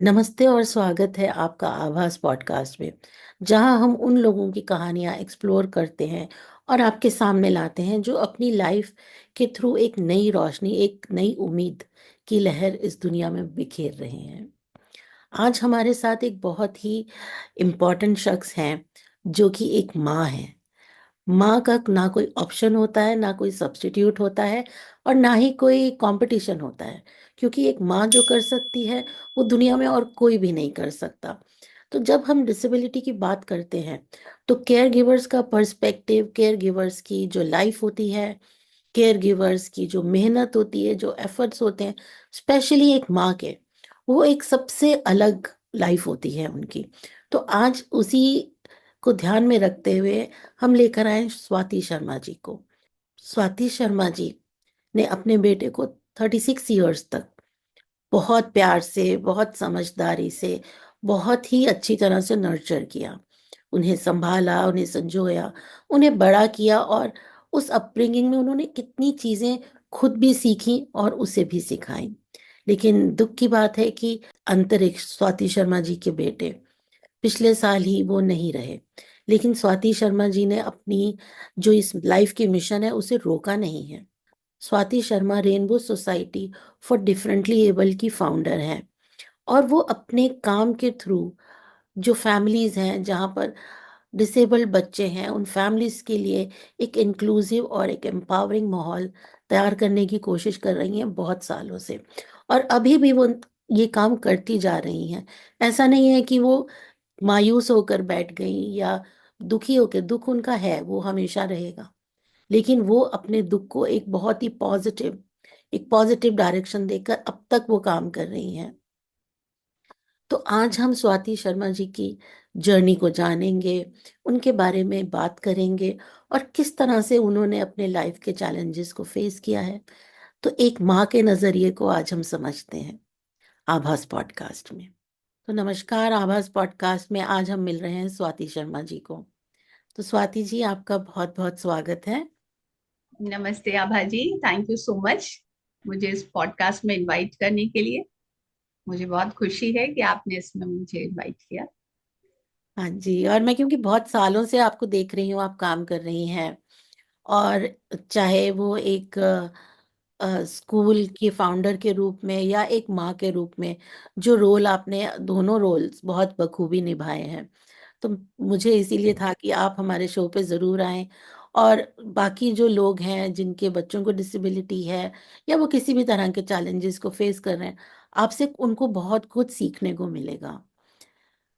नमस्ते और स्वागत है आपका आभास पॉडकास्ट में। जहां हम उन लोगों की कहानियां एक्सप्लोर करते हैं और आपके सामने लाते हैं जो अपनी लाइफ के थ्रू एक नई रोशनी, एक नई उम्मीद की लहर इस दुनिया में बिखेर रहे हैं। आज हमारे साथ एक बहुत ही इम्पोर्टेंट शख्स हैं जो कि एक माँ है। माँ का ना कोई ऑप्शन होता है, ना कोई सब्स्टिट्यूट होता है, और ना ही कोई कंपटीशन होता है। क्योंकि एक माँ जो कर सकती है वो दुनिया में और कोई भी नहीं कर सकता। तो जब हम डिसेबिलिटी की बात करते हैं तो केयर गिवर्स का पर्सपेक्टिव, केयर गिवर्स की जो लाइफ होती है, केयर गिवर्स की जो मेहनत होती है, जो एफर्ट्स होते हैं, स्पेशली एक माँ के, वो एक सबसे अलग लाइफ होती है उनकी। तो आज उसी को ध्यान में रखते हुए हम लेकर आए स्वाति शर्मा जी को। स्वाति शर्मा जी ने अपने बेटे को 36 ईयर्स तक बहुत प्यार से, बहुत समझदारी से, बहुत ही अच्छी तरह से नर्चर किया। उन्हें संभाला, उन्हें संजोया, उन्हें बड़ा किया, और उस अपब्रिंगिंग में उन्होंने कितनी चीजें खुद भी सीखी और उसे भी सिखाई। लेकिन दुख की बात है कि अंतरिक्ष स्वाति शर्मा जी के बेटे पिछले साल ही वो नहीं रहे। लेकिन स्वाति शर्मा जी ने अपनी जो इस लाइफ की मिशन है उसे रोका नहीं है। Swati Sharma rainbow society for differently able की फाउंडर हैं, और वो अपने काम के थ्रू जो फैमिलीज हैं जहाँ पर डिसेबल्ड बच्चे हैं, उन फैमिलीज के लिए एक इंक्लूसिव और एक एम्पावरिंग माहौल तैयार करने की कोशिश कर रही हैं बहुत सालों से। और अभी भी वो ये काम करती जा रही हैं। ऐसा नहीं है कि वो मायूस होकर बैठ गई या दुखी होकर, दुख उनका है, वो हमेशा रहेगा। लेकिन वो अपने दुख को एक पॉजिटिव डायरेक्शन देकर अब तक वो काम कर रही हैं। तो आज हम स्वाति शर्मा जी की जर्नी को जानेंगे, उनके बारे में बात करेंगे, और किस तरह से उन्होंने अपने लाइफ के चैलेंजेस को फेस किया है। तो एक माँ के नजरिए को आज हम समझते हैं आभास पॉडकास्ट में। तो नमस्कार, आभास पॉडकास्ट में आज हम मिल रहे हैं स्वाति शर्मा जी को। तो स्वाति जी, आपका बहुत बहुत स्वागत है। नमस्ते आभा जी। थैंक यू सो मच मुझे इस पॉडकास्ट में इनवाइट करने के लिए। मुझे बहुत खुशी है कि आपने इसमें मुझे इनवाइट किया। हाँ जी, और मैं क्योंकि बहुत सालों से आपको देख रही हूँ, आप काम कर रही हैं, और चाहे वो एक स्कूल के फाउंडर के रूप में या एक माँ के रूप में, जो रोल आपने, दोनों रोल्स बहुत बखूबी निभाए हैं। तो मुझे इसीलिए था कि आप हमारे शो पे ज़रूर आएं, और बाकी जो लोग हैं जिनके बच्चों को डिसेबिलिटी है या वो किसी भी तरह के चैलेंजेस को फेस कर रहे हैं, आपसे उनको बहुत कुछ सीखने को मिलेगा।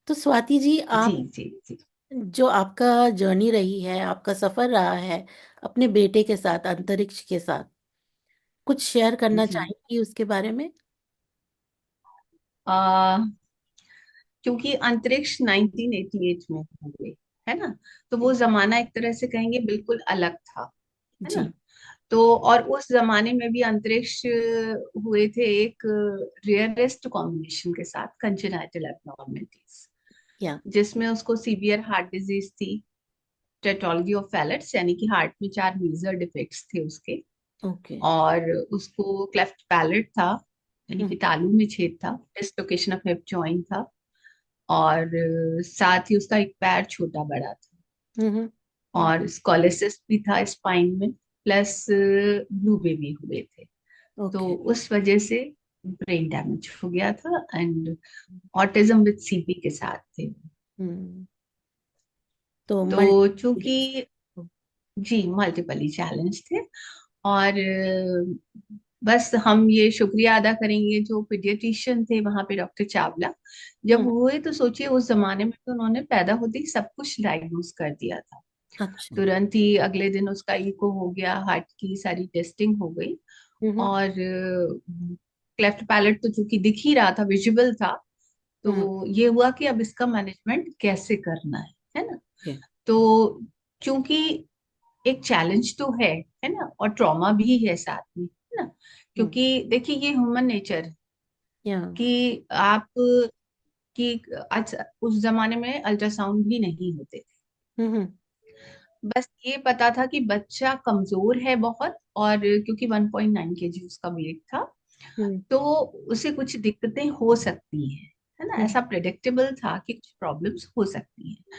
तो स्वाति जी, जी आप, जी जी जो आपका जर्नी रही है, आपका सफर रहा है अपने बेटे के साथ, अंतरिक्ष के साथ, कुछ शेयर करना जी। चाहेंगी उसके बारे में? आ, क्योंकि अंतरिक्ष 1988 में हुए, है ना। तो वो जमाना एक तरह से कहेंगे बिल्कुल अलग था, है ना। जी। तो और उस जमाने में भी अंतरिक्ष हुए थे एक रेयरेस्ट कॉम्बिनेशन के साथ, कंजेनाइटल एब्नॉर्मलिटीज, या। जिसमें उसको सीवियर हार्ट डिजीज थी, टेट्रोलॉजी ऑफ फैलेट्स, यानी कि हार्ट में 4 मेजर डिफेक्ट्स थे उसके। ओके। और उसको क्लेफ्ट पैलेट था, यानी कि हम्म। तालू में छेद था, डिसलोकेशन ऑफ हिप जॉइंट था, और साथ ही उसका एक पैर छोटा बड़ा था, हम्म। और स्कॉलिसिस भी था स्पाइन में, प्लस ब्लू बेबी हुए थे। तो ओके। उस वजह से ब्रेन डैमेज हो गया था, एंड ऑटिज्म विद सीपी के साथ थे। हम्म। तो तो मल्टी। चूंकि जी मल्टीपली चैलेंज थे, और बस हम ये शुक्रिया अदा करेंगे जो पीडियाट्रिशियन थे वहां पे, डॉक्टर चावला जब हम्म। हुए, तो सोचिए उस जमाने में तो उन्होंने पैदा होते ही सब कुछ डायग्नोज कर दिया था। अच्छा। तुरंत ही अगले दिन उसका इको हो गया, हार्ट की सारी टेस्टिंग हो गई, हम्म। और क्लेफ्ट पैलेट तो चूंकि दिख ही रहा था, विजिबल था। हम्म। तो ये हुआ कि अब इसका मैनेजमेंट कैसे करना है ना। ओके। तो क्योंकि एक चैलेंज तो है ना, और ट्रॉमा भी है साथ में, है ना। हम्म। क्योंकि देखिए ये ह्यूमन नेचर है या। कि आप कि आज उस जमाने में अल्ट्रासाउंड भी नहीं होते थे। हम्म। बस ये पता था कि बच्चा कमजोर है बहुत, और क्योंकि 1.9 kg उसका वेट था, हम्म। तो उसे कुछ दिक्कतें हो सकती हैं। है ना, हम्म, ऐसा प्रिडिक्टेबल था कि कुछ प्रॉब्लम्स हो सकती हैं।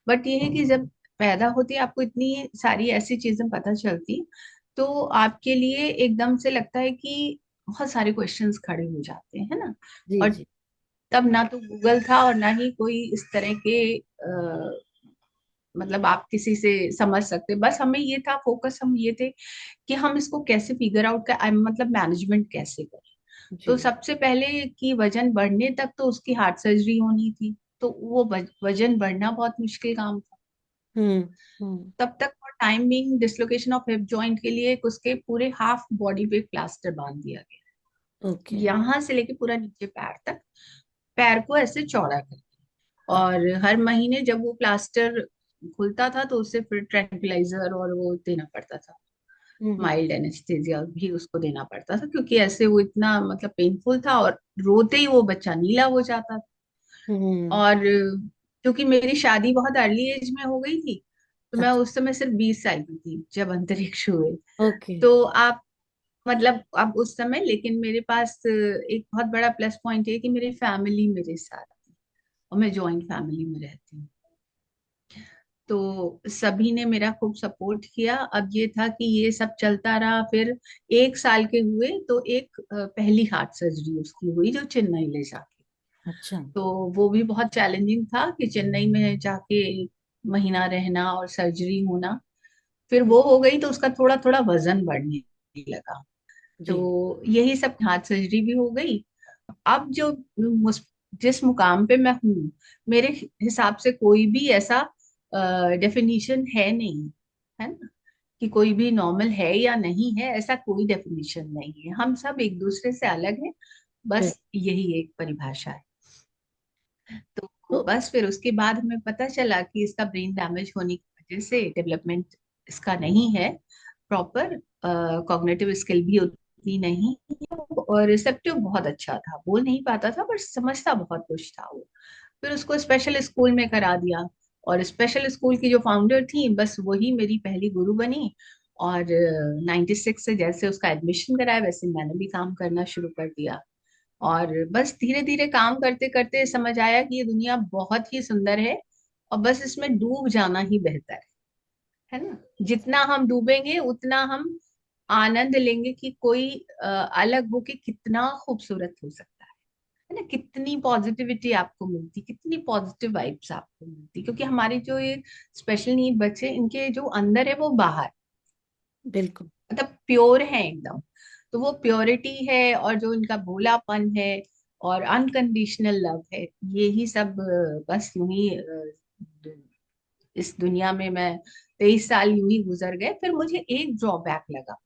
बट ये है कि जब पैदा होती है आपको इतनी सारी ऐसी चीजें पता चलती, तो आपके लिए एकदम से लगता है कि बहुत सारे क्वेश्चंस खड़े हो जाते हैं, है ना। जी और जी। तब ना तो गूगल था और ना ही कोई इस तरह के मतलब आप किसी से समझ सकते, बस हमें ये था फोकस, हम ये थे कि हम इसको कैसे फिगर आउट कर, मतलब मैनेजमेंट कैसे करें। जी। तो सबसे पहले कि वजन बढ़ने तक तो उसकी हार्ट सर्जरी होनी थी, तो वो वजन बढ़ना बहुत मुश्किल काम था। हम्म। हम्म। तब तक for time being dislocation of hip joint के लिए उसके पूरे हाफ बॉडी पे प्लास्टर बांध दिया गया, ओके। यहाँ से लेके पूरा नीचे पैर तक, पैर को ऐसे चौड़ा कर। और हर महीने जब वो प्लास्टर खुलता था तो उससे फिर ट्रैंक्विलाइजर और वो देना पड़ता था, हम्म। माइल्ड एनेस्थेसिया भी उसको देना पड़ता था, क्योंकि ऐसे वो इतना मतलब पेनफुल था और रोते ही वो बच्चा नीला हो जाता था। हम्म। और क्योंकि मेरी शादी बहुत अर्ली एज में हो गई थी, तो मैं अच्छा। उस समय सिर्फ 20 साल की थी जब अंतरिक्ष हुए। ओके। तो आप मतलब अब उस समय, लेकिन मेरे पास एक बहुत बड़ा प्लस पॉइंट है कि मेरी फैमिली मेरे साथ थी और मैं जॉइंट फैमिली में रहती हूँ, तो सभी ने मेरा खूब सपोर्ट किया। अब ये था कि ये सब चलता रहा, फिर 1 साल के हुए तो एक पहली हार्ट सर्जरी उसकी हुई जो चेन्नई ले जाके। अच्छा। तो वो भी बहुत चैलेंजिंग था कि चेन्नई में जाके महीना रहना और सर्जरी होना। फिर वो हो गई तो उसका थोड़ा थोड़ा वजन बढ़ने लगा, जी। तो यही सब, हार्ट सर्जरी भी हो गई। अब जो जिस मुकाम पे मैं हूँ, मेरे हिसाब से कोई भी ऐसा डेफिनेशन है नहीं, है ना, कि कोई भी नॉर्मल है या नहीं है, ऐसा कोई डेफिनेशन नहीं है, हम सब एक दूसरे से अलग हैं, फिर बस यही एक परिभाषा है। तो तो बस फिर उसके बाद हमें पता चला कि इसका ब्रेन डैमेज होने की वजह से डेवलपमेंट इसका नहीं है प्रॉपर, कॉग्निटिव स्किल भी उतनी नहीं है, और रिसेप्टिव बहुत अच्छा था, बोल नहीं पाता था पर समझता बहुत कुछ था वो। फिर उसको स्पेशल स्कूल में करा दिया, और स्पेशल स्कूल की जो फाउंडर थी बस वही मेरी पहली गुरु बनी। और 96 से जैसे उसका एडमिशन कराया वैसे मैंने भी काम करना शुरू कर दिया। और बस धीरे धीरे काम करते करते समझ आया कि ये दुनिया बहुत ही सुंदर है, और बस इसमें डूब जाना ही बेहतर है ना। जितना हम डूबेंगे उतना हम आनंद लेंगे कि कोई अलग होके कितना खूबसूरत हो सकता है ना, कितनी पॉजिटिविटी आपको मिलती, कितनी पॉजिटिव वाइब्स आपको मिलती, क्योंकि हमारे जो ये स्पेशल नीड बच्चे, इनके जो अंदर है वो बाहर, बिल्कुल। मतलब प्योर है एकदम। तो वो प्योरिटी है और जो इनका भोलापन है और अनकंडीशनल लव है, ये ही सब बस यूं ही इस दुनिया में मैं 23 साल यूं ही गुजर गए। फिर मुझे एक ड्रॉबैक लगा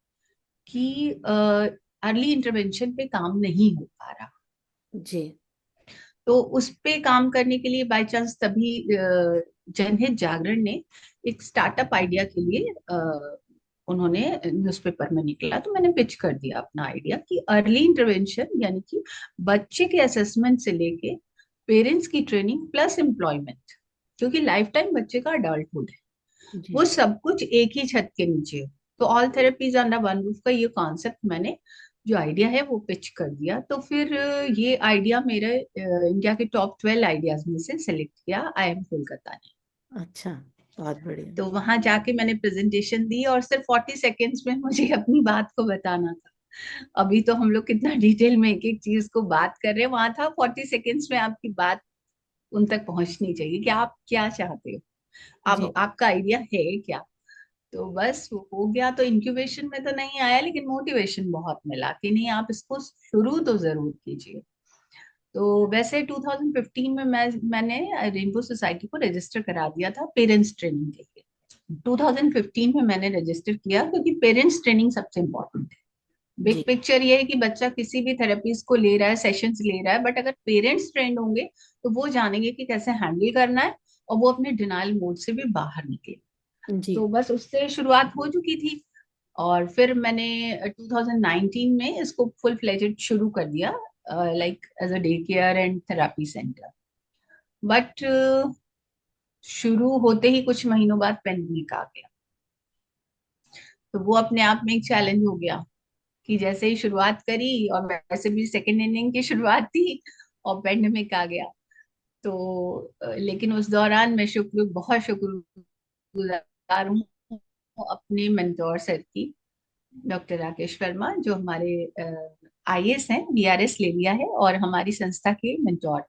कि अर्ली इंटरवेंशन पे काम नहीं हो पा रहा। जी। तो उस पे काम करने के लिए बाय चांस तभी जनहित जागरण ने एक स्टार्टअप आइडिया के लिए उन्होंने न्यूज़पेपर में निकला, तो मैंने पिच कर दिया अपना आइडिया कि अर्ली इंटरवेंशन यानी कि बच्चे के असेसमेंट से लेके पेरेंट्स की ट्रेनिंग प्लस एम्प्लॉयमेंट, क्योंकि लाइफ टाइम बच्चे का अडल्टहुड है, जी। वो सब कुछ एक ही छत के नीचे हो। तो all therapies under one roof का ये कॉन्सेप्ट मैंने, जो आइडिया है वो पिच कर दिया। तो फिर ये आइडिया मेरे इंडिया के टॉप 12 आइडियाज में से सिलेक्ट किया IIM कोलकाता ने। अच्छा। बहुत बढ़िया। तो वहां जाके मैंने प्रेजेंटेशन दी और सिर्फ 40 सेकेंड्स में मुझे अपनी बात को बताना था। अभी तो हम लोग कितना डिटेल में एक एक चीज को बात कर रहे हैं, वहां था 40 सेकेंड्स में आपकी बात उन तक पहुंचनी चाहिए कि आप क्या चाहते हो, अब जी आपका आइडिया है क्या। तो बस वो हो गया, तो इंक्यूबेशन में तो नहीं आया लेकिन मोटिवेशन बहुत मिला कि नहीं आप इसको शुरू तो जरूर कीजिए। तो वैसे 2015 में मैंने रेनबो सोसाइटी को रजिस्टर करा दिया था पेरेंट्स ट्रेनिंग के लिए। 2015 में मैंने रजिस्टर किया क्योंकि पेरेंट्स ट्रेनिंग सबसे इम्पोर्टेंट है। बिग जी। पिक्चर ये है कि बच्चा किसी भी थेरेपीज को ले रहा है, सेशंस ले रहा है, बट अगर पेरेंट्स ट्रेंड होंगे तो वो जानेंगे कि कैसे हैंडल करना है और वो अपने डिनाइल मोड से भी बाहर निकले। जी। तो बस उससे शुरुआत हो चुकी थी। और फिर मैंने 2019 में इसको फुल फ्लेजेड शुरू कर दिया, like as a day care and therapy centre. But शुरू होते ही कुछ महीनों बाद पेंडेमिक आ गया, तो वो अपने आप में एक चैलेंज हो गया कि जैसे ही शुरुआत करी, और वैसे भी सेकेंड इनिंग की शुरुआत थी, और पेंडेमिक आ गया। तो लेकिन उस दौरान मैं बहुत शुक्रगुजार हूँ अपने मेंटोर सर की, डॉक्टर राकेश वर्मा, जो हमारे आईएएस हैं, बीआरएस ले लिया है और हमारी संस्था के मेंटोर।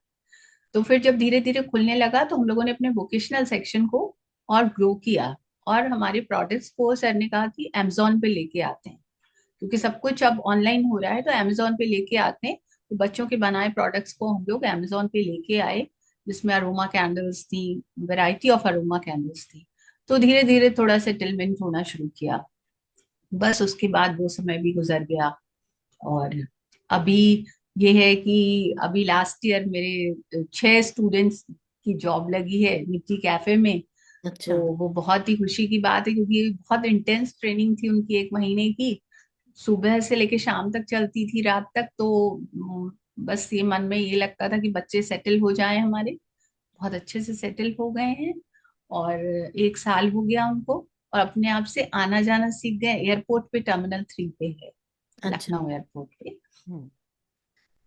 तो फिर जब धीरे धीरे खुलने लगा तो हम लोगों ने अपने वोकेशनल सेक्शन को और ग्रो किया, और हमारे प्रोडक्ट्स को सर ने कहा कि अमेजोन पे लेके आते हैं, क्योंकि सब कुछ अब ऑनलाइन हो रहा है, तो अमेजोन पे लेके आते हैं। तो बच्चों के बनाए प्रोडक्ट्स को हम लोग अमेजोन पे लेके आए, जिसमें अरोमा कैंडल्स थी, वैरायटी ऑफ अरोमा कैंडल्स थी। तो धीरे धीरे थोड़ा सेटलमेंट होना शुरू किया। बस उसके बाद वो समय भी गुजर गया। और अभी ये है कि अभी लास्ट ईयर मेरे 6 स्टूडेंट्स की जॉब लगी है मिट्टी कैफे में। तो अच्छा। वो बहुत ही खुशी की बात है, क्योंकि ये बहुत इंटेंस ट्रेनिंग थी उनकी, 1 महीने की। सुबह से लेके शाम तक चलती थी, रात तक। तो बस ये मन में ये लगता था कि बच्चे सेटल हो जाएं हमारे। बहुत अच्छे से सेटल हो गए हैं। और 1 साल हो गया उनको, और अपने आप से आना जाना सीख गए। एयरपोर्ट पे, टर्मिनल 3 पे है, अच्छा। लखनऊ एयरपोर्ट पे हम्म।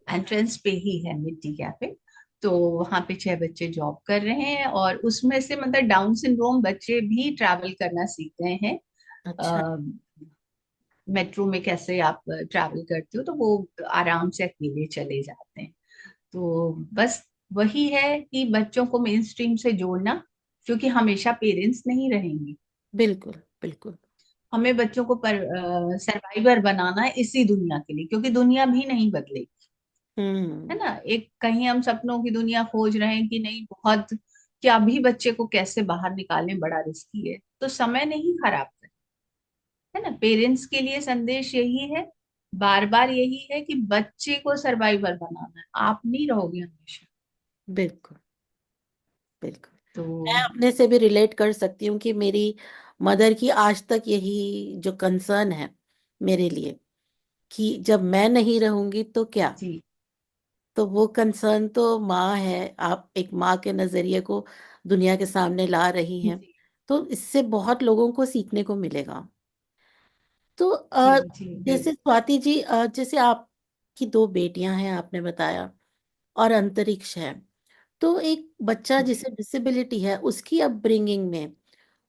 एंट्रेंस पे ही है मिट्टी कैफे। तो वहां पे 6 बच्चे जॉब कर रहे हैं, और उसमें से मतलब डाउन सिंड्रोम बच्चे भी ट्रैवल करना सीख गए हैं। अच्छा। मेट्रो में कैसे आप ट्रैवल करते हो, तो वो आराम से अकेले चले जाते हैं। तो बस वही है कि बच्चों को मेन स्ट्रीम से जोड़ना, क्योंकि हमेशा पेरेंट्स नहीं रहेंगे। बिल्कुल बिल्कुल। हमें बच्चों को सर्वाइवर बनाना है इसी दुनिया के लिए, क्योंकि दुनिया भी नहीं बदलेगी। है हम्म। ना, एक कहीं हम सपनों की दुनिया खोज रहे हैं कि नहीं, बहुत कि अभी बच्चे को कैसे बाहर निकालें, बड़ा रिस्की है, तो समय नहीं खराब करें। है ना, पेरेंट्स के लिए संदेश यही है, बार बार यही है कि बच्चे को सर्वाइवर बनाना है, आप नहीं रहोगे हमेशा। बिल्कुल बिल्कुल। तो मैं अपने से भी रिलेट कर सकती हूँ कि मेरी मदर की आज तक यही जो कंसर्न है मेरे लिए, कि जब मैं नहीं रहूंगी तो क्या। जी तो वो कंसर्न तो माँ है, आप एक माँ के नजरिए को दुनिया के सामने ला रही हैं। जी तो इससे बहुत लोगों को सीखने को मिलेगा। तो जी जी जैसे बिल्कुल। स्वाति जी, जैसे आपकी 2 बेटियां हैं आपने बताया, और अंतरिक्ष है, तो एक बच्चा जी जिसे डिसेबिलिटी है उसकी अपब्रिंगिंग में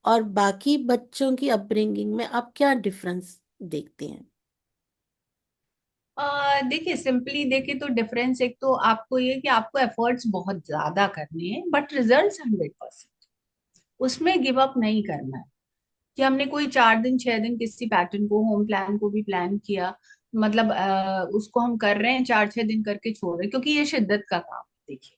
और बाकी बच्चों की अपब्रिंगिंग में आप क्या डिफरेंस देखते हैं? देखिए, सिंपली देखे तो डिफरेंस एक तो आपको ये कि आपको एफर्ट्स बहुत ज्यादा करने हैं, बट रिजल्ट्स 100%। उसमें गिव अप नहीं करना है कि हमने कोई 4 दिन 6 दिन किसी पैटर्न को, होम प्लान को भी प्लान किया, मतलब उसको हम कर रहे हैं, 4 6 दिन करके छोड़ रहे हैं, क्योंकि ये शिद्दत का काम है। देखिए,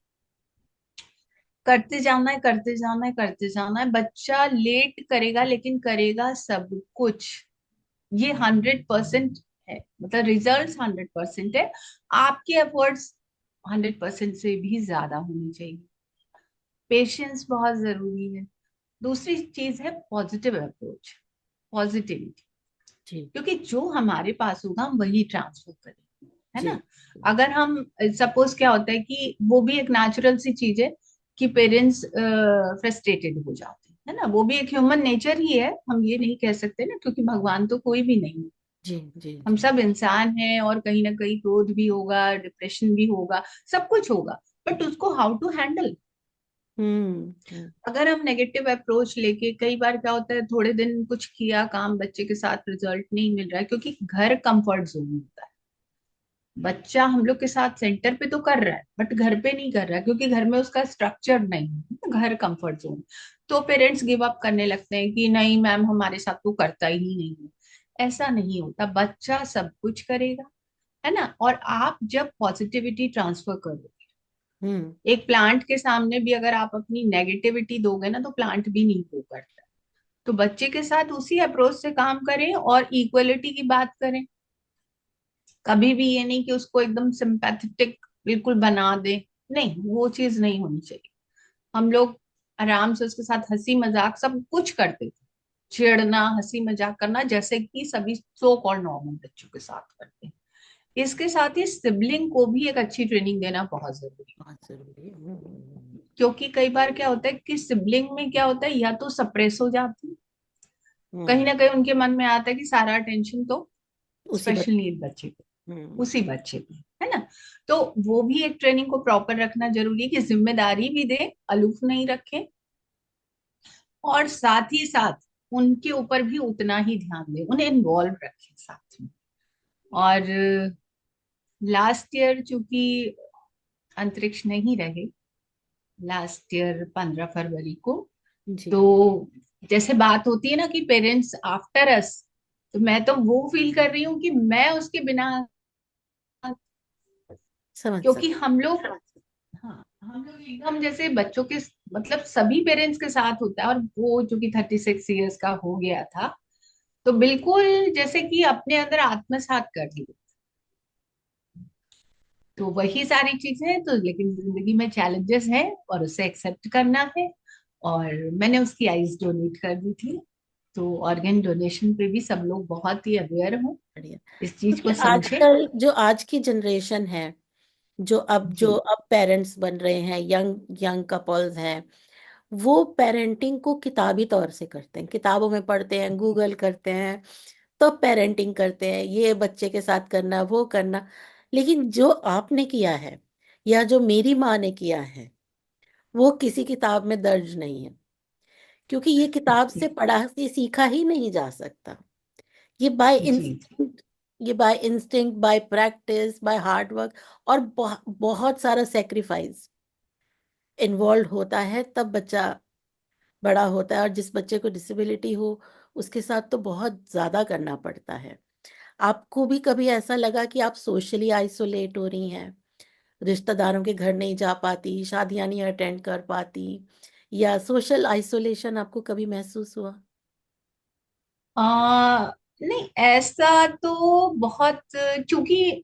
करते जाना है, करते जाना है, करते जाना है। बच्चा लेट करेगा लेकिन करेगा सब कुछ। ये 100% है, मतलब रिजल्ट्स 100% है। आपके एफर्ट्स 100% से भी ज्यादा होनी चाहिए। पेशेंस बहुत जरूरी है। दूसरी चीज है पॉजिटिव अप्रोच, पॉजिटिविटी। जी क्योंकि जो हमारे पास होगा हम वही ट्रांसफर करेंगे। है जी। ना, अगर हम सपोज, क्या होता है कि वो भी एक नेचुरल सी चीज है कि पेरेंट्स फ्रस्ट्रेटेड हो जाते हैं। है ना, वो भी एक ह्यूमन नेचर ही है, हम ये नहीं कह सकते ना, क्योंकि भगवान तो कोई भी नहीं है। जी जी हम जी। सब इंसान हैं, और कहीं ना कहीं क्रोध भी होगा, डिप्रेशन भी होगा, सब कुछ होगा। बट उसको हाउ टू हैंडल। हम्म। अगर हम नेगेटिव अप्रोच लेके, कई बार क्या होता है, थोड़े दिन कुछ किया काम बच्चे के साथ, रिजल्ट नहीं मिल रहा है, क्योंकि घर कंफर्ट जोन होता है। बच्चा हम लोग के साथ सेंटर पे तो कर रहा है, बट घर पे नहीं कर रहा है, क्योंकि घर में उसका स्ट्रक्चर नहीं है, घर कंफर्ट जोन। तो पेरेंट्स गिव अप करने लगते हैं कि नहीं मैम, हमारे साथ तो करता ही नहीं है। ऐसा नहीं होता, बच्चा सब कुछ करेगा। है ना, और आप जब पॉजिटिविटी ट्रांसफर करो, हम्म। एक प्लांट के सामने भी अगर आप अपनी नेगेटिविटी दोगे ना, तो प्लांट भी नहीं ग्रो करता। तो बच्चे के साथ उसी अप्रोच से काम करें, और इक्वलिटी की बात करें। कभी भी ये नहीं कि उसको एकदम सिंपैथेटिक बिल्कुल बना दे, नहीं, वो चीज नहीं होनी चाहिए। हम लोग आराम से उसके साथ हंसी मजाक सब कुछ करते थे, छेड़ना, हंसी मजाक करना, जैसे कि सभी सो कॉल्ड नॉर्मल बच्चों के साथ करते हैं। इसके साथ ही सिबलिंग को भी एक अच्छी ट्रेनिंग देना बहुत जरूरी है। बहुत जरूरी है। क्योंकि कई बार क्या होता है कि सिबलिंग में क्या होता है, या तो सप्रेस हो जाती है, कहीं हम्म। ना कहीं उनके मन में आता है कि सारा अटेंशन तो उसी बात। स्पेशल नीड बच्चे पे, हम्म। उसी बच्चे पे। है है ना। तो वो भी एक ट्रेनिंग को प्रॉपर रखना जरूरी है कि जिम्मेदारी भी दे, अलूफ नहीं रखें, और साथ ही साथ उनके ऊपर भी उतना ही ध्यान दें, उन्हें इन्वॉल्व रखें साथ में। और लास्ट ईयर चूंकि अंतरिक्ष नहीं रहे, लास्ट ईयर 15 फरवरी को, जी, तो जैसे बात होती है ना कि पेरेंट्स आफ्टर अस, तो मैं तो वो फील कर रही हूँ कि मैं उसके बिना, समझ क्योंकि सकते। हम लोग, हाँ हम लोग एकदम जैसे बच्चों के, मतलब सभी पेरेंट्स के साथ होता है, और वो जो कि 36 ईयर्स का हो गया था, तो बिल्कुल जैसे कि अपने अंदर आत्मसात कर लिया। तो वही सारी चीजें हैं, तो लेकिन जिंदगी में चैलेंजेस हैं और उसे एक्सेप्ट करना है। और मैंने उसकी आईज डोनेट कर दी थी, तो ऑर्गन डोनेशन पे भी सब लोग बहुत ही अवेयर हों, बढ़िया। इस चीज क्योंकि को समझे। आजकल जो आज की जनरेशन है, जो जी अब पेरेंट्स बन रहे हैं, यंग यंग कपल्स हैं, वो पेरेंटिंग को किताबी तौर से करते हैं, किताबों में पढ़ते हैं, गूगल करते हैं, तो पेरेंटिंग करते हैं, ये बच्चे के साथ करना, वो करना। लेकिन जो आपने किया है या जो मेरी माँ ने किया है, वो किसी किताब में दर्ज नहीं है। क्योंकि ये किताब से पढ़ा से सीखा ही नहीं जा सकता। ये बाय जी इंस्टिंक्ट, ये by instinct, by practice, by hard work, और बहुत सारा सेक्रीफाइस इन्वॉल्व होता है, तब बच्चा बड़ा होता है। और जिस बच्चे को डिसेबिलिटी हो, उसके साथ तो बहुत ज्यादा करना पड़ता है। आपको भी कभी ऐसा लगा कि आप सोशली आइसोलेट हो रही हैं, रिश्तेदारों के घर नहीं जा पाती, शादियां नहीं अटेंड कर पाती, या सोशल आइसोलेशन आपको कभी महसूस हुआ? नहीं ऐसा तो बहुत, चूंकि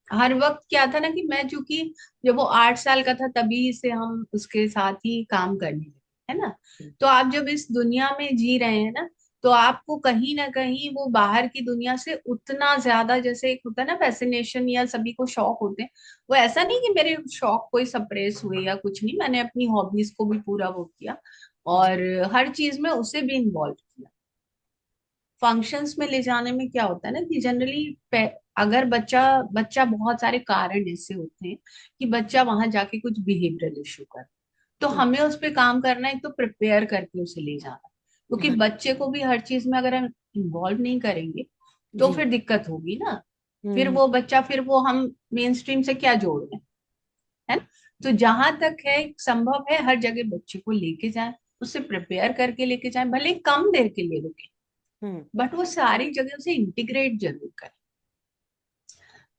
हर वक्त क्या था ना कि मैं चूंकि जब वो 8 साल का था तभी से हम उसके साथ ही काम करने लगे, है ना। तो आप जब इस दुनिया में जी रहे हैं ना, तो आपको कहीं ना कहीं वो बाहर की दुनिया से उतना ज्यादा, जैसे एक होता है ना फैसिनेशन, या सभी को शौक होते हैं, वो ऐसा नहीं कि मेरे शौक कोई सप्रेस हुए या कुछ नहीं, मैंने अपनी हॉबीज को भी पूरा वो किया, जी। और हर चीज में उसे भी इन्वॉल्व किया। फंक्शंस में ले जाने में क्या होता है ना कि जनरली अगर बच्चा बच्चा बहुत सारे कारण ऐसे होते हैं कि बच्चा वहां जाके कुछ बिहेवियरल इशू कर, तो हम्म, हमें उस पे काम करना है, एक तो प्रिपेयर करके उसे ले जाना, क्योंकि हाँ। बच्चे को भी हर चीज में अगर हम इन्वॉल्व नहीं करेंगे तो जी। फिर दिक्कत होगी ना। फिर हम्म। वो बच्चा, फिर वो हम मेन स्ट्रीम से क्या जोड़ रहे हैं, है ना। तो जहां तक है संभव है हर जगह बच्चे को लेके जाएं, उसे प्रिपेयर करके लेके जाएं, भले ही कम देर के लिए रुके, हम्म। बट वो सारी जगह उसे इंटीग्रेट जरूर करें।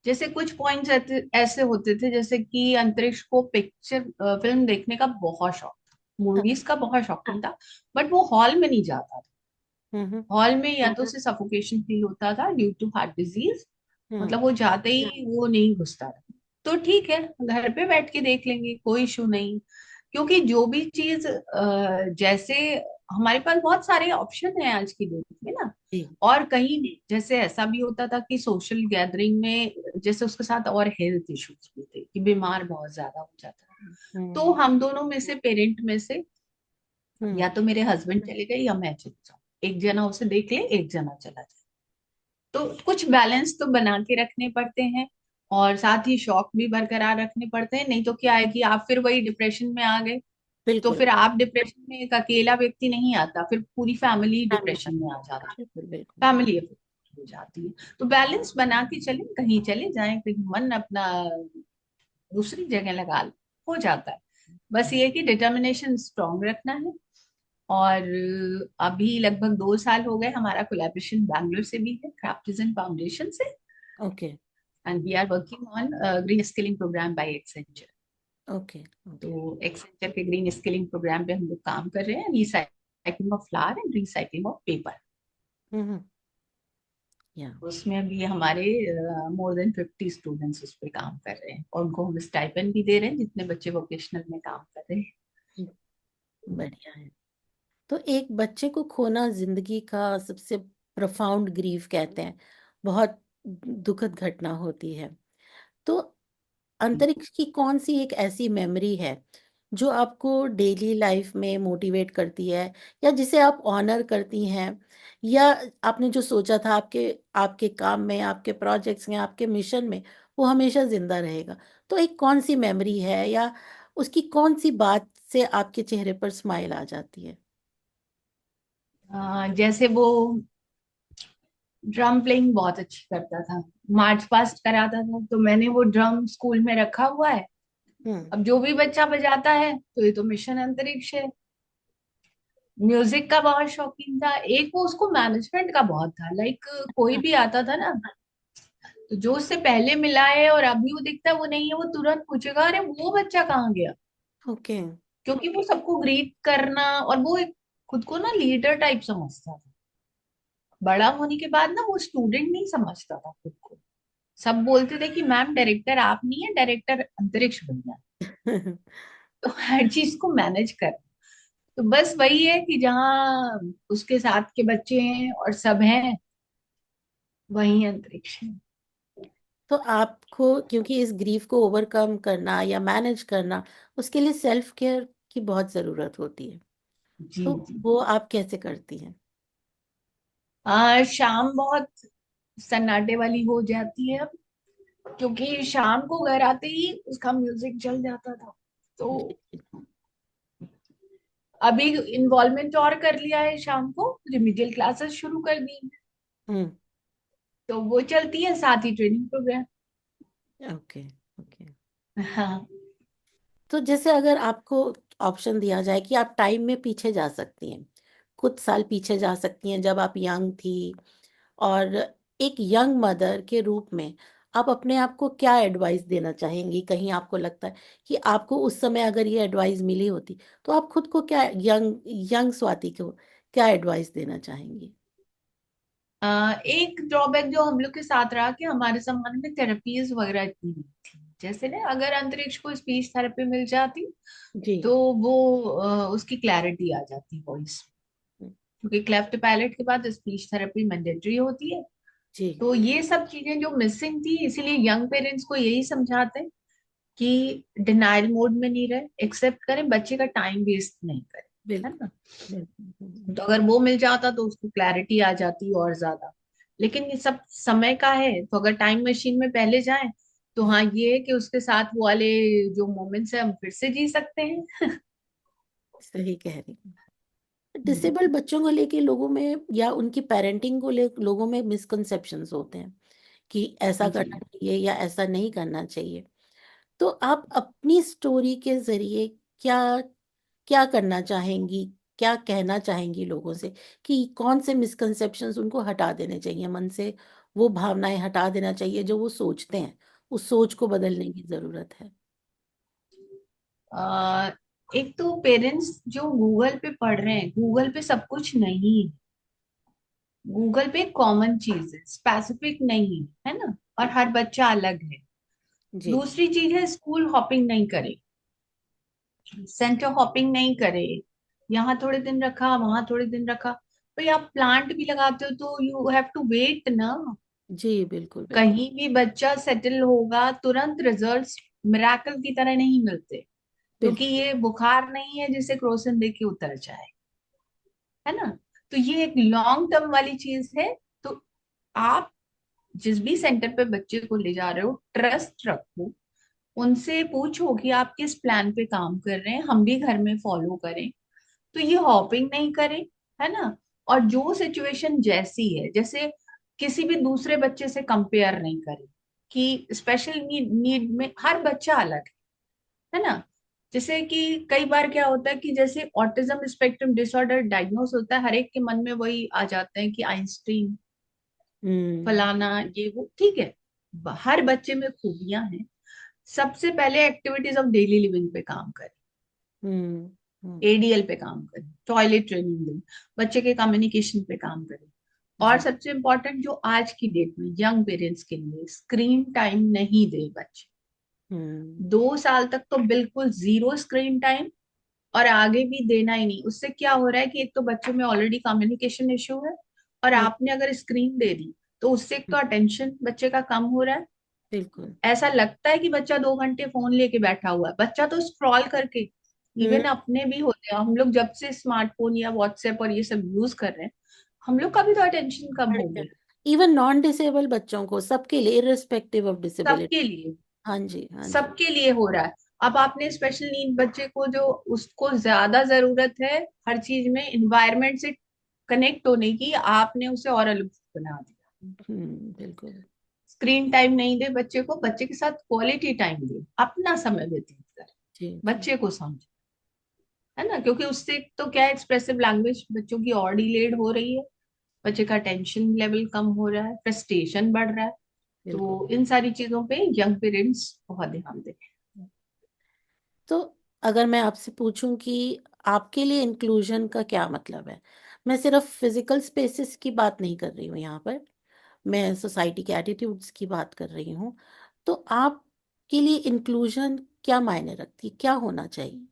जैसे कुछ पॉइंट्स ऐसे होते थे, जैसे कि अंतरिक्ष को पिक्चर फिल्म देखने का बहुत शौक था, हाँ। मूवीज का बहुत शौकीन था, बट वो हॉल में नहीं जाता था। हम्म। हॉल में या तो उसे सफोकेशन फील होता था ड्यू टू हार्ट डिजीज, हम्म। मतलब वो जाते ही वो नहीं घुसता था। तो ठीक है, घर पे बैठ के देख लेंगे, कोई इशू नहीं। क्योंकि जो भी चीज जैसे हमारे पास बहुत सारे ऑप्शन हैं आज की डेट में ना, जी। और कहीं नहीं, जैसे ऐसा भी होता था कि सोशल गैदरिंग में जैसे उसके साथ और हेल्थ इश्यूज भी थे कि बीमार बहुत ज्यादा हो जाता था। तो हम्म। हम दोनों में से, पेरेंट में से, हम्म। या तो मेरे हस्बैंड चले गए या मैं चली जाऊँ, एक जना उसे देख ले, एक जना चला जाए। तो कुछ बैलेंस तो बना के रखने पड़ते हैं, और साथ ही शौक भी बरकरार रखने पड़ते हैं, नहीं तो क्या है कि आप फिर वही डिप्रेशन में आ गए। तो बिल्कुल। फिर आप डिप्रेशन में एक अकेला व्यक्ति नहीं आता, फिर पूरी फैमिली फैमिली डिप्रेशन में आ जाती है, बिल्कुल बिल्कुल। फैमिली अफेक्ट हो जाती है। तो बैलेंस बना के चलें, कहीं चले जाएं, कहीं मन अपना दूसरी जगह लगा लें, हो जाता है। बस ये है कि डिटर्मिनेशन स्ट्रांग रखना है। और अभी लगभग 2 साल हो गए हमारा कोलैबोरेशन बैंगलोर से भी है, क्राफ्टिजन फाउंडेशन से, okay. And we are working on green skilling programme by Accenture. Okay. Okay. तो एक्सेंचर के ग्रीन स्किलिंग प्रोग्राम पे हम लोग काम कर रहे हैं, recycling of flower and recycling of paper. Hmm. Yeah. उसमें अभी हमारे मोर देन 50 स्टूडेंट्स उस पर काम कर रहे हैं, और उनको हम स्टाइपेंड भी दे रहे हैं जितने बच्चे वोकेशनल में काम कर रहे हैं। बढ़िया है। तो एक बच्चे को खोना जिंदगी का सबसे प्रोफाउंड ग्रीफ कहते हैं, बहुत दुखद घटना होती है। तो अंतरिक्ष की कौन सी एक ऐसी मेमोरी है जो आपको डेली लाइफ में मोटिवेट करती है, या जिसे आप ऑनर करती हैं, या आपने जो सोचा था आपके आपके काम में, आपके प्रोजेक्ट्स में, आपके मिशन में, वो हमेशा जिंदा रहेगा? तो एक कौन सी मेमोरी है, या उसकी कौन सी बात से आपके चेहरे पर स्माइल आ जाती है? जैसे वो ड्रम प्लेइंग बहुत अच्छी करता था, मार्च पास्ट कराता था, तो मैंने वो ड्रम स्कूल में रखा हुआ है। हम्म। अब जो भी बच्चा बजाता है तो ये तो मिशन अंतरिक्ष है। म्यूजिक का बहुत शौकीन था। एक वो उसको मैनेजमेंट का बहुत था, लाइक कोई भी आता था ना, तो जो उससे पहले मिला है और अभी वो दिखता है वो नहीं है, वो तुरंत पूछेगा अरे वो बच्चा कहाँ गया। ओके। क्योंकि वो सबको ग्रीट करना, और वो एक खुद को ना लीडर टाइप समझता था। बड़ा होने के बाद ना वो स्टूडेंट नहीं समझता था खुद को। सब बोलते थे कि मैम डायरेक्टर आप नहीं है, डायरेक्टर अंतरिक्ष बन गया। तो हर चीज को मैनेज कर, तो बस वही है कि जहाँ उसके साथ के बच्चे हैं और सब हैं, वही अंतरिक्ष है। तो आपको, क्योंकि इस ग्रीफ को ओवरकम करना या मैनेज करना, उसके लिए सेल्फ केयर की बहुत ज़रूरत होती है। जी तो जी। वो आप कैसे करती हैं? शाम बहुत सन्नाटे वाली हो जाती है अब, क्योंकि शाम को घर आते ही उसका म्यूजिक चल जाता था। तो जी। अभी इन्वॉल्वमेंट और कर लिया है, शाम को रिमीडियल क्लासेस शुरू कर दी हैं। हम्म। तो वो चलती है, साथ ही ट्रेनिंग प्रोग्राम। ओके। ओके। हाँ तो जैसे अगर आपको ऑप्शन दिया जाए कि आप टाइम में पीछे जा सकती हैं, कुछ साल पीछे जा सकती हैं जब आप यंग थी, और एक यंग मदर के रूप में आप अपने आप को क्या एडवाइस देना चाहेंगी? कहीं आपको लगता है कि आपको उस समय अगर ये एडवाइस मिली होती, तो आप खुद को क्या, यंग यंग स्वाति को क्या एडवाइस देना चाहेंगी? एक ड्रॉबैक जो हम लोग के साथ रहा कि हमारे जमाने में थेरेपीज वगैरह इतनी नहीं थी। जैसे ना अगर अंतरिक्ष को स्पीच थेरेपी मिल जाती जी। तो वो उसकी क्लैरिटी आ जाती वॉइस। क्योंकि क्लेफ्ट पैलेट के बाद स्पीच थेरेपी मैंडेटरी होती है। जी। तो ये सब चीजें जो मिसिंग थी, इसीलिए यंग पेरेंट्स को यही समझाते हैं कि डिनायल मोड में नहीं रहे, एक्सेप्ट करें, बच्चे का टाइम वेस्ट नहीं करें। है बिल्कुल। ना? बिल्कुल। तो अगर वो मिल जाता तो उसको क्लैरिटी आ जाती और ज्यादा। लेकिन ये सब समय का है, तो अगर टाइम मशीन में पहले जाएं तो हाँ ये है कि उसके साथ वो वाले जो मोमेंट्स है हम फिर से जी सकते हैं। सही कह रही हैं। हम्म, डिसेबल्ड बच्चों को लेके लोगों में, या उनकी पेरेंटिंग को ले लोगों में मिसकंसेप्शंस होते हैं कि ऐसा जी। करना चाहिए या ऐसा नहीं करना चाहिए। तो आप अपनी स्टोरी के जरिए क्या क्या करना चाहेंगी, क्या कहना चाहेंगी लोगों से, कि कौन से मिसकंसेप्शंस उनको हटा देने चाहिए मन से, वो भावनाएं हटा देना चाहिए जो वो सोचते हैं, उस सोच को बदलने की जरूरत है? आ, एक तो पेरेंट्स जो गूगल पे पढ़ रहे हैं, गूगल पे सब कुछ नहीं है। गूगल पे कॉमन चीज है, स्पेसिफिक नहीं है ना, और हर बच्चा अलग है। जी। दूसरी चीज है, स्कूल हॉपिंग नहीं करे, सेंटर हॉपिंग नहीं करे। यहाँ थोड़े दिन रखा, वहां थोड़े दिन रखा। भाई आप प्लांट भी लगाते हो तो यू हैव टू वेट ना। जी बिल्कुल बिल्कुल। कहीं भी बच्चा सेटल होगा तुरंत रिजल्ट्स मिराकल की तरह नहीं मिलते। क्योंकि बिल्कुल। ये बुखार नहीं है जिसे क्रोसिन दे के उतर जाए। है ना? तो ये एक लॉन्ग टर्म वाली चीज है। तो आप जिस भी सेंटर पे बच्चे को ले जा रहे हो, ट्रस्ट रखो, उनसे पूछो कि आप किस प्लान पे काम कर रहे हैं, हम भी घर में फॉलो करें। तो ये हॉपिंग नहीं करें, है ना? और जो सिचुएशन जैसी है, जैसे किसी भी दूसरे बच्चे से कंपेयर नहीं करें, कि स्पेशल नीड में हर बच्चा अलग है ना? जैसे कि कई बार क्या होता है कि जैसे ऑटिज्म स्पेक्ट्रम डिसऑर्डर डायग्नोस होता है, हर एक के मन में वही आ जाता है कि आइंस्टीन हम्म। फलाना ये वो, ठीक है। हर बच्चे में खूबियां हैं। सबसे पहले एक्टिविटीज ऑफ डेली लिविंग पे काम करें, हम्म। हम्म। एडीएल पे काम करें, टॉयलेट ट्रेनिंग दें, बच्चे के कम्युनिकेशन पे काम करें। और जी। सबसे इम्पोर्टेंट जो आज की डेट में यंग पेरेंट्स के लिए, स्क्रीन टाइम नहीं दे बच्चे। हम्म। 2 साल तक तो बिल्कुल जीरो स्क्रीन टाइम, और आगे भी देना ही नहीं। उससे क्या हो रहा है कि एक तो बच्चों में ऑलरेडी कम्युनिकेशन इश्यू है, और हाँ। आपने अगर स्क्रीन दे दी तो उससे एक तो अटेंशन बच्चे का कम हो रहा है। बिल्कुल। ऐसा लगता है कि बच्चा 2 घंटे फोन लेके बैठा हुआ है, बच्चा तो स्क्रॉल करके इवन हम्म। अपने भी होते हैं, हम लोग जब से स्मार्टफोन या व्हाट्सएप और ये सब यूज कर रहे हैं, हम लोग का भी तो अटेंशन कम हो गया। इवन नॉन डिसेबल बच्चों को, सबके लिए, इररिस्पेक्टिव ऑफ डिसेबिलिटी। सबके लिए, हाँ जी, हाँ जी। सबके लिए हो रहा है। अब आपने स्पेशल नीड बच्चे को, जो उसको ज्यादा जरूरत है हर चीज में इन्वायरमेंट से कनेक्ट होने की, आपने उसे और अलग बना दिया। बिल्कुल। स्क्रीन टाइम नहीं दे बच्चे को, बच्चे के साथ क्वालिटी टाइम दे, अपना समय व्यतीत करे, जी जी। बच्चे को समझे, है ना? क्योंकि उससे तो क्या, एक्सप्रेसिव लैंग्वेज बच्चों की और डिलेड हो रही है, बच्चे का टेंशन लेवल कम हो रहा है, फ्रस्ट्रेशन बढ़ रहा है। बिल्कुल। तो इन सारी चीजों पे यंग पेरेंट्स बहुत ध्यान दें। तो अगर मैं आपसे पूछूं कि आपके लिए इंक्लूजन का क्या मतलब है, मैं सिर्फ फिजिकल स्पेसेस की बात नहीं कर रही हूँ यहाँ पर, मैं सोसाइटी के एटीट्यूड्स की बात कर रही हूँ। तो आपके लिए इंक्लूजन क्या मायने रखती है, क्या होना चाहिए?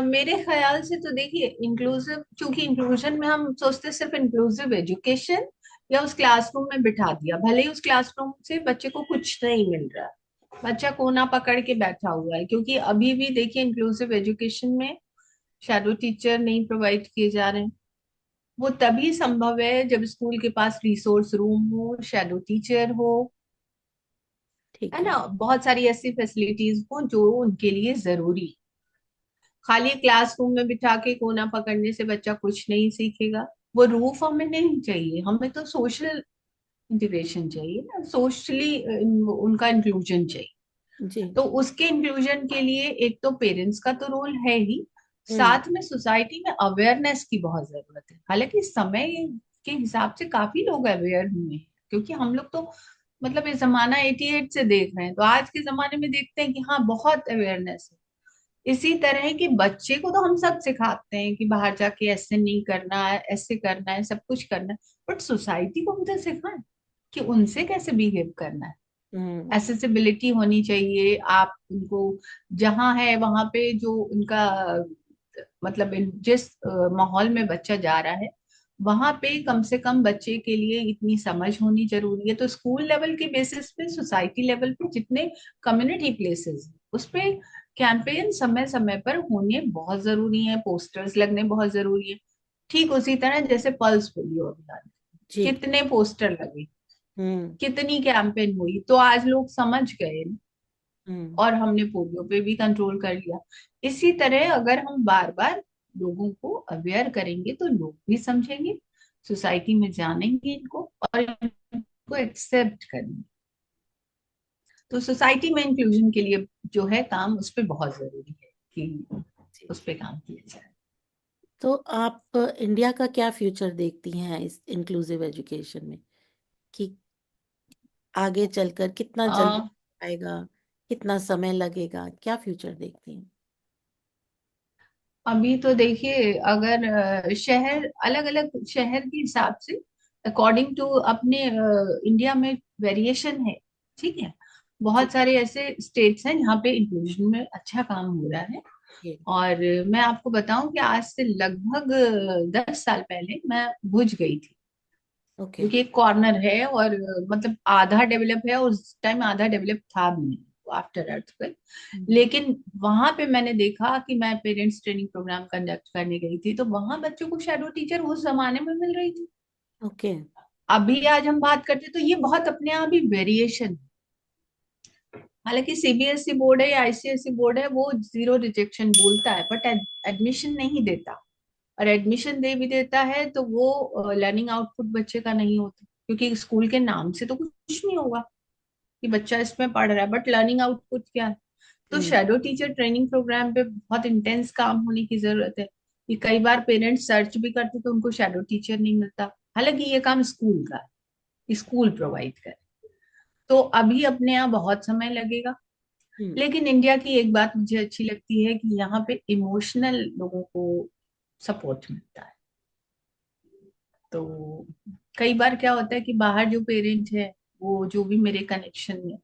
मेरे ख्याल से तो देखिए, इंक्लूसिव, चूंकि इंक्लूजन में हम सोचते हैं सिर्फ इंक्लूसिव एजुकेशन, या उस क्लासरूम में बिठा दिया, भले ही उस क्लासरूम से बच्चे को कुछ नहीं मिल रहा है, बच्चा कोना पकड़ के बैठा हुआ है, क्योंकि अभी भी देखिए इंक्लूसिव एजुकेशन में शैडो टीचर नहीं प्रोवाइड किए जा रहे हैं। वो तभी संभव है जब स्कूल के पास रिसोर्स रूम हो, शैडो टीचर हो, है ठीक है। ना, बहुत सारी ऐसी फैसिलिटीज हो जो उनके लिए जरूरी। खाली क्लासरूम में बिठा के कोना पकड़ने से बच्चा कुछ नहीं सीखेगा। वो रूफ हमें नहीं चाहिए, हमें तो सोशल इंटीग्रेशन चाहिए ना, सोशली उनका इंक्लूजन चाहिए। जी। तो उसके इंक्लूजन के लिए एक तो पेरेंट्स का तो रोल है ही, हम्म। साथ में सोसाइटी में अवेयरनेस की बहुत जरूरत है। हालांकि समय के हिसाब से काफी लोग अवेयर हुए हैं, क्योंकि हम लोग तो मतलब ये जमाना 88 से देख रहे हैं, तो आज के जमाने में देखते हैं कि हाँ, बहुत अवेयरनेस है। इसी तरह के बच्चे को तो हम सब सिखाते हैं कि बाहर जाके ऐसे नहीं करना है, ऐसे करना है, सब कुछ करना है, बट सोसाइटी को भी तो सिखाएं कि उनसे कैसे बिहेव करना है। हम्म। एसेसिबिलिटी होनी चाहिए, आप उनको जहां है वहां पे जो उनका मतलब जिस माहौल में बच्चा जा रहा है, वहां पे कम से कम बच्चे के लिए इतनी समझ होनी जरूरी है। तो स्कूल लेवल के बेसिस पे, सोसाइटी लेवल पे जितने कम्युनिटी प्लेसेस, उस पे कैंपेन समय समय पर होने बहुत जरूरी है, पोस्टर्स लगने बहुत जरूरी है। ठीक उसी तरह जैसे पल्स पोलियो अभियान, जी। कितने पोस्टर लगे, हम्म। कितनी कैंपेन हुई, तो आज लोग समझ गए हम्म। और हमने पोलियो पे भी कंट्रोल कर लिया। इसी तरह अगर हम बार बार लोगों को अवेयर करेंगे तो लोग भी समझेंगे, सोसाइटी में जानेंगे इनको और इनको एक्सेप्ट करेंगे। तो सोसाइटी में इंक्लूजन के लिए जो है काम, उस पे बहुत जरूरी है कि जी। उस पे काम किया जाए। तो आप इंडिया का क्या फ्यूचर देखती हैं इस इंक्लूसिव एजुकेशन में, कि आगे चलकर कितना जल्दी आएगा, कितना समय लगेगा, क्या फ्यूचर देखती हैं? अभी तो देखिए, अगर शहर, अलग अलग शहर के हिसाब से, अकॉर्डिंग टू अपने इंडिया में वेरिएशन है, ठीक है। जी बहुत सारे ऐसे स्टेट्स हैं जहाँ पे इंक्लूजन में अच्छा काम हो रहा है। जी। और मैं आपको बताऊं कि आज से लगभग 10 साल पहले मैं भुज गई थी, ओके। जो कि एक कॉर्नर है, और मतलब आधा डेवलप है, उस टाइम आधा डेवलप था भी नहीं आफ्टर अर्थक्वेक। हम्म। लेकिन वहां पे मैंने देखा कि मैं पेरेंट्स ट्रेनिंग प्रोग्राम कंडक्ट करने गई थी, तो वहां बच्चों को शैडो टीचर उस जमाने में मिल रही थी। ओके। अभी आज हम बात करते तो ये बहुत अपने आप ही वेरिएशन। हालांकि सीबीएसई बोर्ड है या आईसीएसई बोर्ड है, वो जीरो रिजेक्शन बोलता है, बट एडमिशन नहीं देता। और एडमिशन दे भी देता है तो वो लर्निंग आउटपुट बच्चे का नहीं होता, क्योंकि स्कूल के नाम से तो कुछ नहीं होगा कि बच्चा इसमें पढ़ रहा है, बट लर्निंग आउटपुट क्या है। तो हम्म। शैडो टीचर ट्रेनिंग प्रोग्राम पे बहुत इंटेंस काम होने की जरूरत है, कि कई बार पेरेंट्स सर्च भी करते तो उनको शैडो टीचर नहीं मिलता। हालांकि ये काम स्कूल का है, स्कूल प्रोवाइड करे। तो अभी अपने यहाँ बहुत समय लगेगा। हम्म। लेकिन इंडिया की एक बात मुझे अच्छी लगती है कि यहाँ पे इमोशनल लोगों को सपोर्ट मिलता है। तो कई बार क्या होता है कि बाहर जो पेरेंट है, वो जो भी मेरे कनेक्शन में,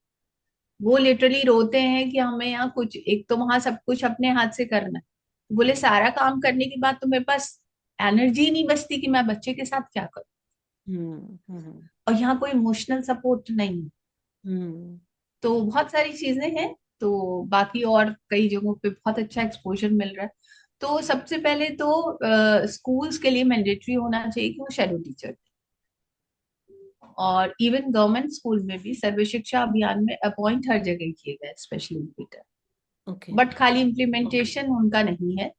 वो लिटरली रोते हैं कि हमें यहाँ कुछ, एक तो वहां सब कुछ अपने हाथ से करना है, बोले सारा काम करने के बाद तो मेरे पास एनर्जी नहीं बचती कि मैं बच्चे के साथ क्या करूं। हम्म। हम्म। और यहाँ कोई इमोशनल सपोर्ट नहीं है। हम्म। तो बहुत सारी चीजें हैं। तो बाकी और कई जगहों पे बहुत अच्छा एक्सपोजर मिल रहा है। तो सबसे पहले तो स्कूल्स के लिए मैंडेटरी होना चाहिए कि वो शेडो टीचर, और इवन गवर्नमेंट स्कूल में भी सर्व शिक्षा अभियान में अपॉइंट हर जगह किए गए स्पेशल एजुकेटर। ओके। बट खाली इम्प्लीमेंटेशन उनका नहीं है,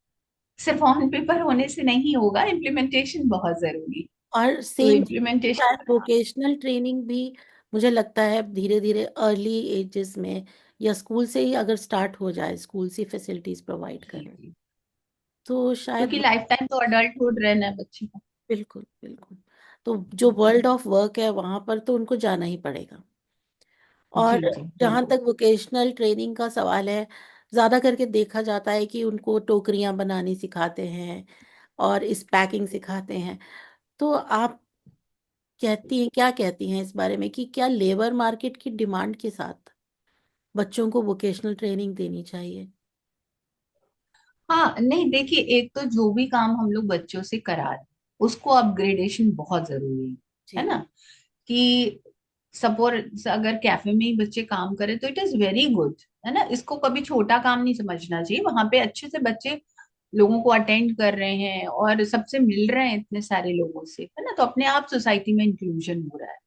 सिर्फ ऑन पेपर होने से नहीं होगा, इम्प्लीमेंटेशन बहुत जरूरी है। और तो सेम इम्प्लीमेंटेशन, शायद वोकेशनल ट्रेनिंग भी मुझे लगता है धीरे धीरे अर्ली एजेस में या स्कूल से ही अगर स्टार्ट हो जाए, स्कूल से फैसिलिटीज प्रोवाइड करें तो शायद क्योंकि लाइफ टाइम तो अडल्टहुड रहना है बच्चे का। बिल्कुल बिल्कुल। तो जो वर्ल्ड ऑफ वर्क है वहां पर तो उनको जाना ही पड़ेगा। और जी जी जहां बिल्कुल। तक वोकेशनल ट्रेनिंग का सवाल है, ज्यादा करके देखा जाता है कि उनको टोकरियां बनानी सिखाते हैं और इस पैकिंग सिखाते हैं। तो आप कहती हैं, क्या कहती हैं इस बारे में कि क्या लेबर मार्केट की डिमांड के साथ बच्चों को वोकेशनल ट्रेनिंग देनी चाहिए? हाँ नहीं, देखिए, एक तो जो भी काम हम लोग बच्चों से करा रहे हैं उसको अपग्रेडेशन बहुत जरूरी है जी। ना। कि सपोज अगर कैफे में ही बच्चे काम करें तो इट इज वेरी गुड, है ना। इसको कभी छोटा काम नहीं समझना चाहिए, वहां पे अच्छे से बच्चे लोगों को अटेंड कर रहे हैं और सबसे मिल रहे हैं इतने सारे लोगों से, है ना, तो अपने आप सोसाइटी में इंक्लूजन हो रहा है।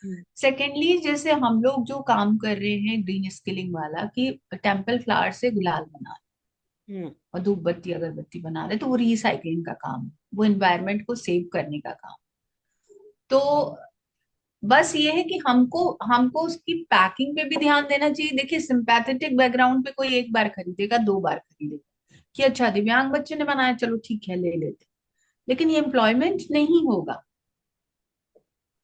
हम्म। सेकेंडली, जैसे हम लोग जो काम कर रहे हैं ग्रीन स्किलिंग वाला, कि टेम्पल फ्लावर से गुलाल बना हम्म। और धूप बत्ती अगरबत्ती बना रहे, तो वो रिसाइकलिंग का काम है, वो एनवायरनमेंट को सेव करने का काम। तो बस ये है कि हमको हमको उसकी पैकिंग पे भी ध्यान देना चाहिए। देखिए, सिंपैथेटिक बैकग्राउंड पे कोई एक बार खरीदेगा, दो बार खरीदेगा कि अच्छा दिव्यांग बच्चे ने बनाया, चलो ठीक है ले लेते, लेकिन ये एम्प्लॉयमेंट नहीं होगा।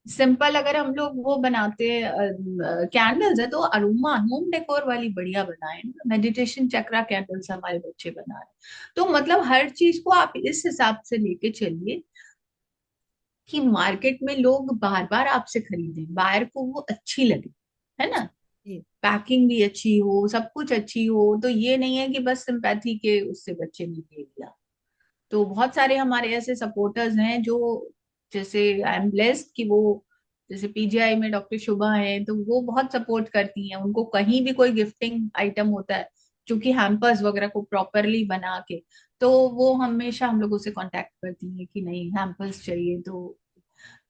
सिंपल अगर हम लोग वो बनाते कैंडल्स है तो अरोमा होम डेकोर वाली बढ़िया बनाए, मेडिटेशन चक्रा कैंडल्स हमारे बच्चे बना रहे। तो मतलब हर चीज को आप इस हिसाब से लेके चलिए कि मार्केट में लोग बार बार आपसे खरीदें, बायर को वो अच्छी लगे, है ना। जी। पैकिंग भी अच्छी हो, सब कुछ अच्छी हो, तो ये नहीं है कि बस सिंपैथी के उससे बच्चे ने ले लिया। तो बहुत सारे हमारे ऐसे सपोर्टर्स हैं जो, जैसे आई एम ब्लेस्ड कि वो, जैसे पीजीआई में डॉक्टर शुभा है तो वो बहुत सपोर्ट करती हैं। उनको कहीं भी कोई गिफ्टिंग आइटम होता है, क्योंकि हैम्पर्स वगैरह को प्रॉपरली बना के, तो वो हमेशा हम लोगों से कांटेक्ट करती हैं कि नहीं हैम्पर्स चाहिए।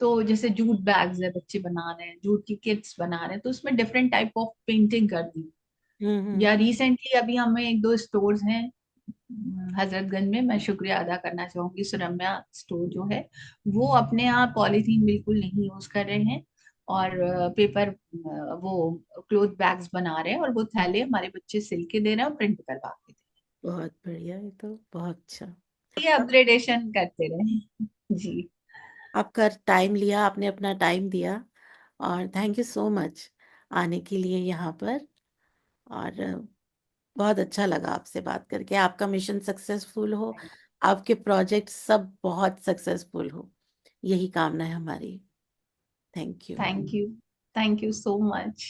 तो जैसे जूट बैग्स है बच्चे बना रहे हैं, जूट की किट्स बना रहे हैं, तो उसमें डिफरेंट टाइप ऑफ पेंटिंग कर दी। हम्म। या रिसेंटली अभी हमें एक दो स्टोर्स हैं हजरतगंज में, मैं शुक्रिया अदा करना चाहूंगी, सुरम्या स्टोर जो है, वो अपने यहाँ पॉलीथीन बिल्कुल नहीं यूज कर रहे हैं और पेपर, वो क्लोथ बैग्स बना रहे हैं, और वो थैले हमारे बच्चे सिल के दे रहे हैं और प्रिंट करवा के दे बहुत बढ़िया, ये तो बहुत अच्छा। रहे हैं। ये अपग्रेडेशन करते रहे। जी। आपका टाइम लिया, आपने अपना टाइम दिया, और थैंक यू सो मच आने के लिए यहाँ पर। और बहुत अच्छा लगा आपसे बात करके। आपका मिशन सक्सेसफुल हो, आपके प्रोजेक्ट सब बहुत सक्सेसफुल हो, यही कामना है हमारी। Thank you. Thank you, thank you so much.